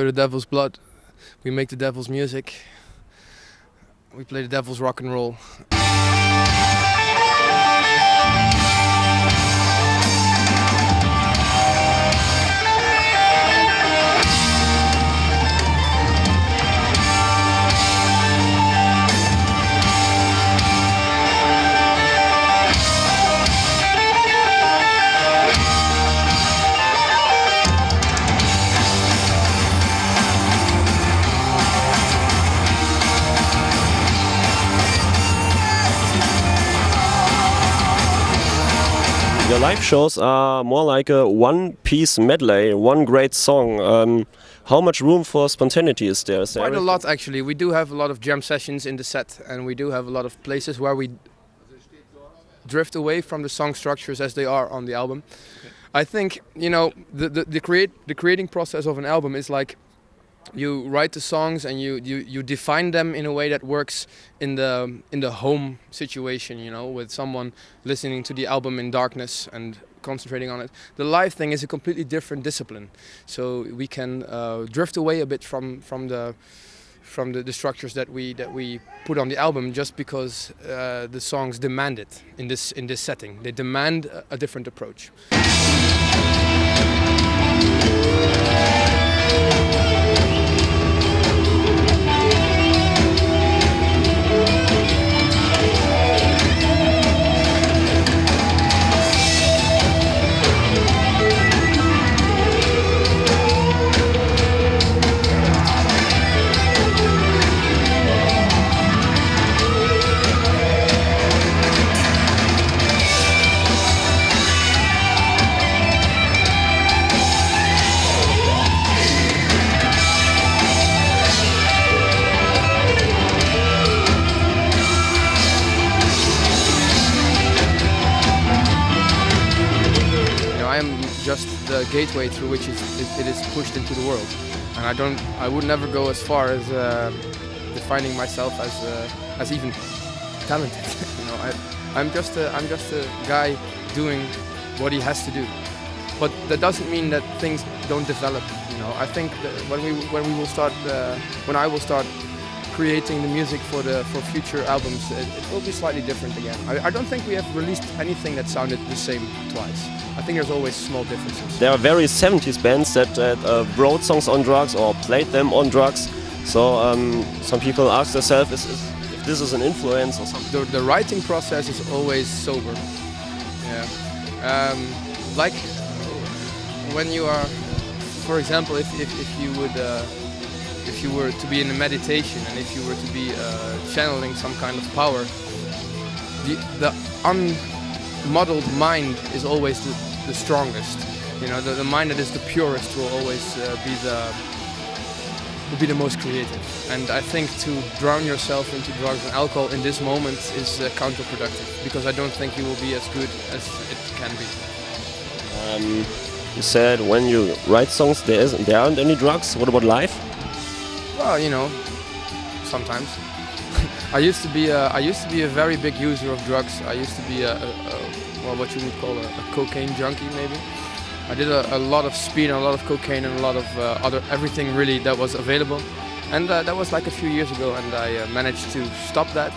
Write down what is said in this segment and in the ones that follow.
are the devil's blood. We make the devil's music. We play the devil's rock and roll. Your live shows are more like a one-piece medley, one great song. How much room for spontaneity is there? Quite a lot, actually. We do have a lot of jam sessions in the set, and we do have a lot of places where we drift away from the song structures as they are on the album. Okay. I think, you know, the creating process of an album is like you write the songs and you define them in a way that works in the home situation, you know, with someone listening to the album in darkness and concentrating on it. The live thing is a completely different discipline, so we can drift away a bit from the structures that we put on the album, just because the songs demand it in this setting. They demand a different approach. Just the gateway through which it is pushed into the world, and I would never go as far as defining myself as even talented. You know, I'm just a guy doing what he has to do, but that doesn't mean that things don't develop. You know, I think that when I will start creating the music for future albums, it will be slightly different again. I don't think we have released anything that sounded the same twice. I think there's always small differences. There are various 70s bands that wrote songs on drugs or played them on drugs. So some people ask themselves if this is an influence or something. The writing process is always sober. Yeah. Like when you are, for example, if you were to be in a meditation and if you were to be channeling some kind of power, the unmodeled mind is always the strongest. You know, the mind that is the purest will always be the most creative. And I think to drown yourself into drugs and alcohol in this moment is counterproductive, because I don't think you will be as good as it can be. You said when you write songs there aren't any drugs. What about live? Well, you know, sometimes. I used to be a very big user of drugs. I used to be well, what you would call a cocaine junkie, maybe. I did a lot of speed and a lot of cocaine and a lot of everything really that was available. And that was like a few years ago, and I managed to stop that.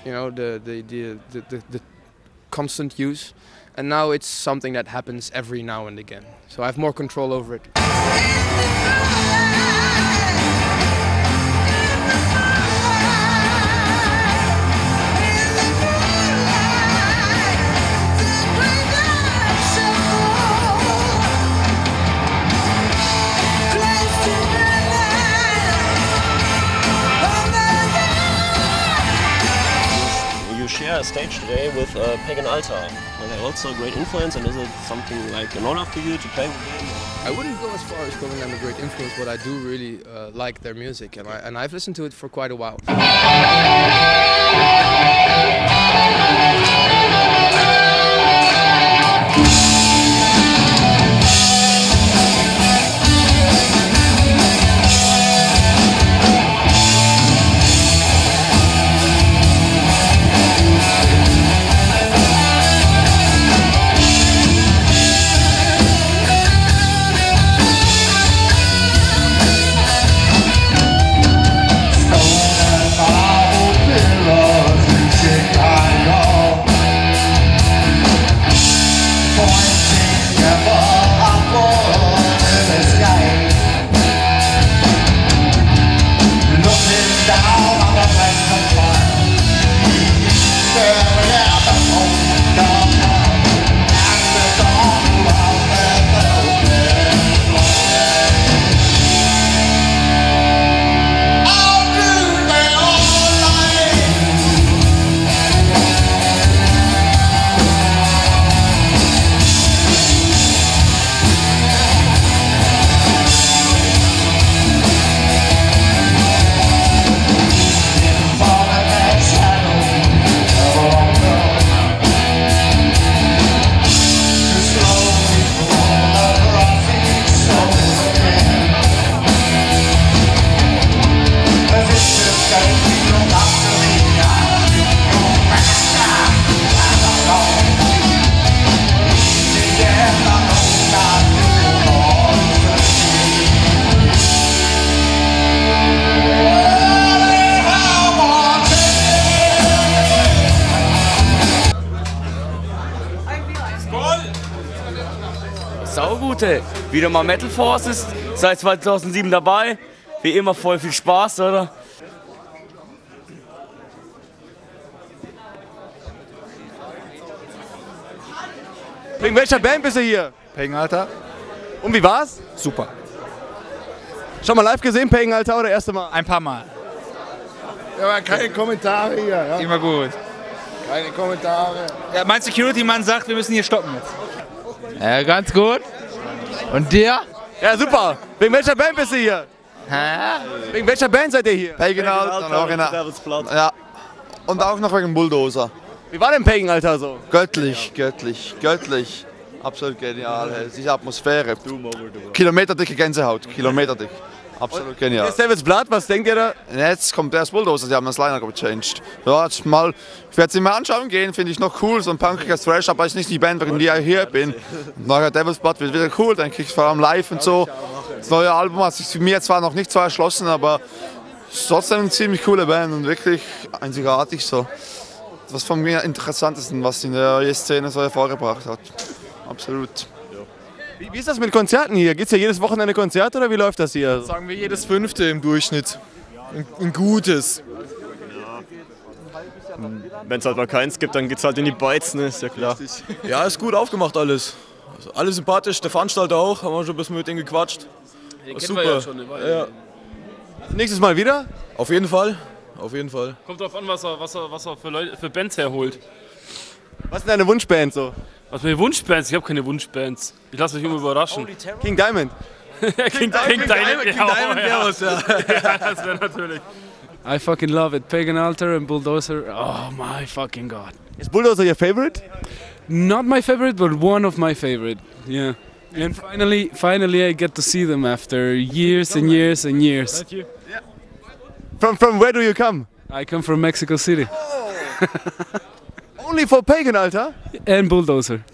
You know, the constant use. And now it's something that happens every now and again. So I have more control over it. A stage today with PAGAN ALTAR. Are they also a great influence, and is it something like an honor for you to play with them? I wouldn't go as far as calling them a great influence, but I do really like their music, and I've listened to it for quite a while. Saugut, ey. Wieder mal Metal Forces, seit 2007 dabei. Wie immer voll viel Spaß, oder? Wegen welcher Band bist du hier? Pagan Altar. Und wie war's? Super. Schon mal live gesehen, Pagan Altar, oder erste Mal? Ein paar Mal. Ja, keine Kommentare hier. Ja. Immer gut. Keine Kommentare. Ja, mein Security-Mann sagt, wir müssen hier stoppen jetzt. Ja, ganz gut. Und dir? Ja, super. Wegen welcher Band bist du hier? Wegen welcher Band seid ihr hier? Pagan Altar. Ja. Und auch noch wegen Bulldozer. Wie war denn Pagan Altar so? Göttlich, göttlich, göttlich. Absolut genial. Diese Atmosphäre. Kilometerdicke Gänsehaut. Kilometerdick. Absolut genial. Jetzt Devil's Blood, was denkt ihr da? Jetzt kommt erst Bulldozer, die haben das Liner gechanged. Ja, jetzt mal, ich werde sie mir anschauen gehen, finde ich noch cool, so ein punkiger Thrash, aber ist nicht die Band, wegen der ich hier bin. Nachher Devil's Blood wird wieder cool, denke ich, vor allem live und so. Das neue Album hat sich für mich zwar noch nicht so erschlossen, aber ist trotzdem eine ziemlich coole Band und wirklich einzigartig so. Was von mir interessant ist, was in der Szene so hervorgebracht hat. Absolut. Wie ist das mit Konzerten hier? Geht's ja jedes Wochenende Konzert oder wie läuft das hier? Sagen wir jedes 5. im Durchschnitt. Ein gutes. Wenn es halt mal keins gibt, dann geht's halt in die Beizen, ist ja klar. Ja, ist gut aufgemacht alles. Also alle sympathisch, der Veranstalter auch, haben wir schon ein bisschen mit denen gequatscht. Super. Ja schon, ja. Nächstes Mal wieder? Auf jeden Fall. Auf jeden Fall. Kommt drauf an, was er für Bands herholt. Was ist deine Wunschband so? Was für Wunschbands? Ich habe keine Wunschbands. Ich lasse mich immer überraschen. King Diamond. King Diamond wäre was, ja. Ja, das wäre natürlich. I fucking love it. Pagan Altar and Bulldozer. Oh my fucking god. Is Bulldozer your favorite? Not my favorite, but one of my favorite. Yeah. And finally I get to see them after years and years and years. From where do you come? I come from Mexico City. Only for Pagan Altar? And Bulldozer.